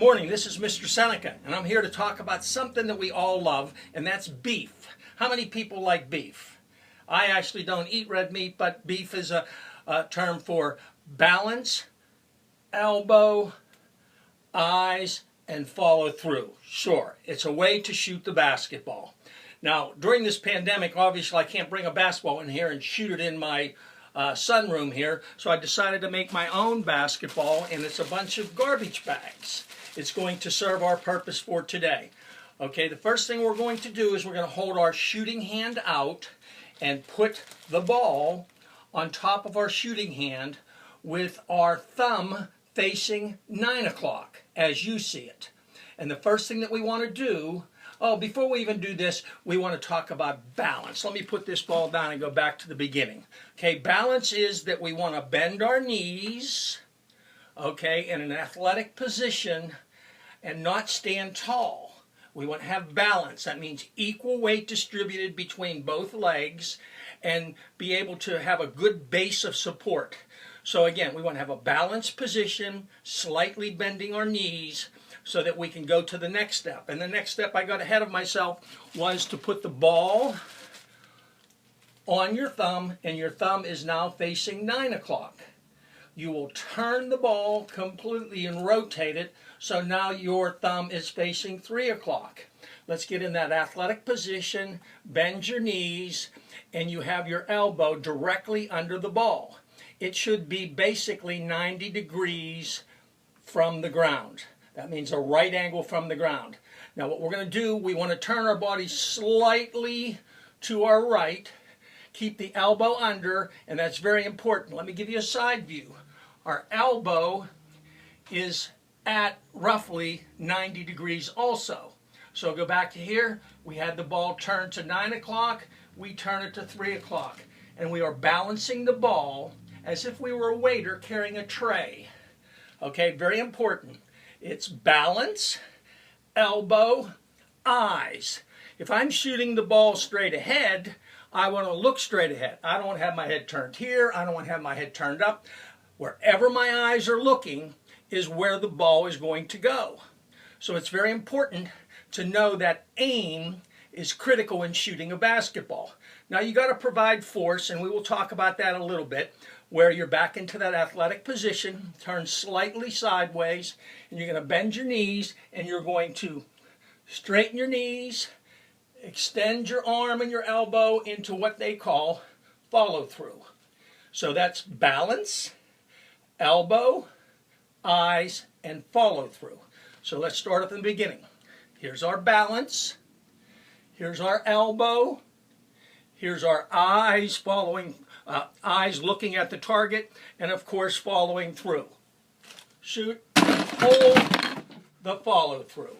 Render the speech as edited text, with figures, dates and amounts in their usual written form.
Morning, this is Mr. Seneca, and I'm here to talk about something that we all love, and that's beef. How many people like beef? I actually don't eat red meat, but beef is a term for balance, elbow, eyes, and follow through. Sure, it's a way to shoot the basketball. Now, during this pandemic, obviously I can't bring a basketball in here and shoot it in my sunroom here, so I decided to make my own basketball, and it's a bunch of garbage bags. It's going to serve our purpose for today. Okay, the first thing we're going to do is we're going to hold our shooting hand out and put the ball on top of our shooting hand with our thumb facing 9 o'clock as you see it. And the first thing that we want to do, before we even do this, we want to talk about balance. Let me put this ball down and go back to the beginning. Okay, balance is that we want to bend our knees, okay, in an athletic position and not stand tall. We want to have balance. That means equal weight distributed between both legs and be able to have a good base of support. So again, we want to have a balanced position, slightly bending our knees so that we can go to the next step. And the next step, I got ahead of myself, was to put the ball on your thumb, and your thumb is now facing 9 o'clock. You will turn the ball completely and rotate it so now your thumb is facing 3 o'clock. Let's get in that athletic position, bend your knees, and you have your elbow directly under the ball. It should be basically 90 degrees from the ground. That means a right angle from the ground. Now what we're going to do, we want to turn our body slightly to our right, keep the elbow under, and that's very important. Let me give you a side view. Our elbow is at roughly 90 degrees also. So go back to here. We had the ball turned to 9 o'clock. We turn it to 3 o'clock. And we are balancing the ball as if we were a waiter carrying a tray. Okay, very important. It's balance, elbow, eyes. If I'm shooting the ball straight ahead, I want to look straight ahead. I don't want to have my head turned here. I don't want to have my head turned up. Wherever my eyes are looking is where the ball is going to go. So it's very important to know that aim is critical in shooting a basketball. Now you got to provide force, and we will talk about that a little bit, where you're back into that athletic position, turn slightly sideways, and you're going to bend your knees, and you're going to straighten your knees, extend your arm and your elbow into what they call follow through. So that's balance, elbow, eyes, and follow through. So let's start at the beginning. Here's our balance. Here's our elbow. Here's our eyes following, eyes looking at the target, and of course following through. Shoot, hold the follow through.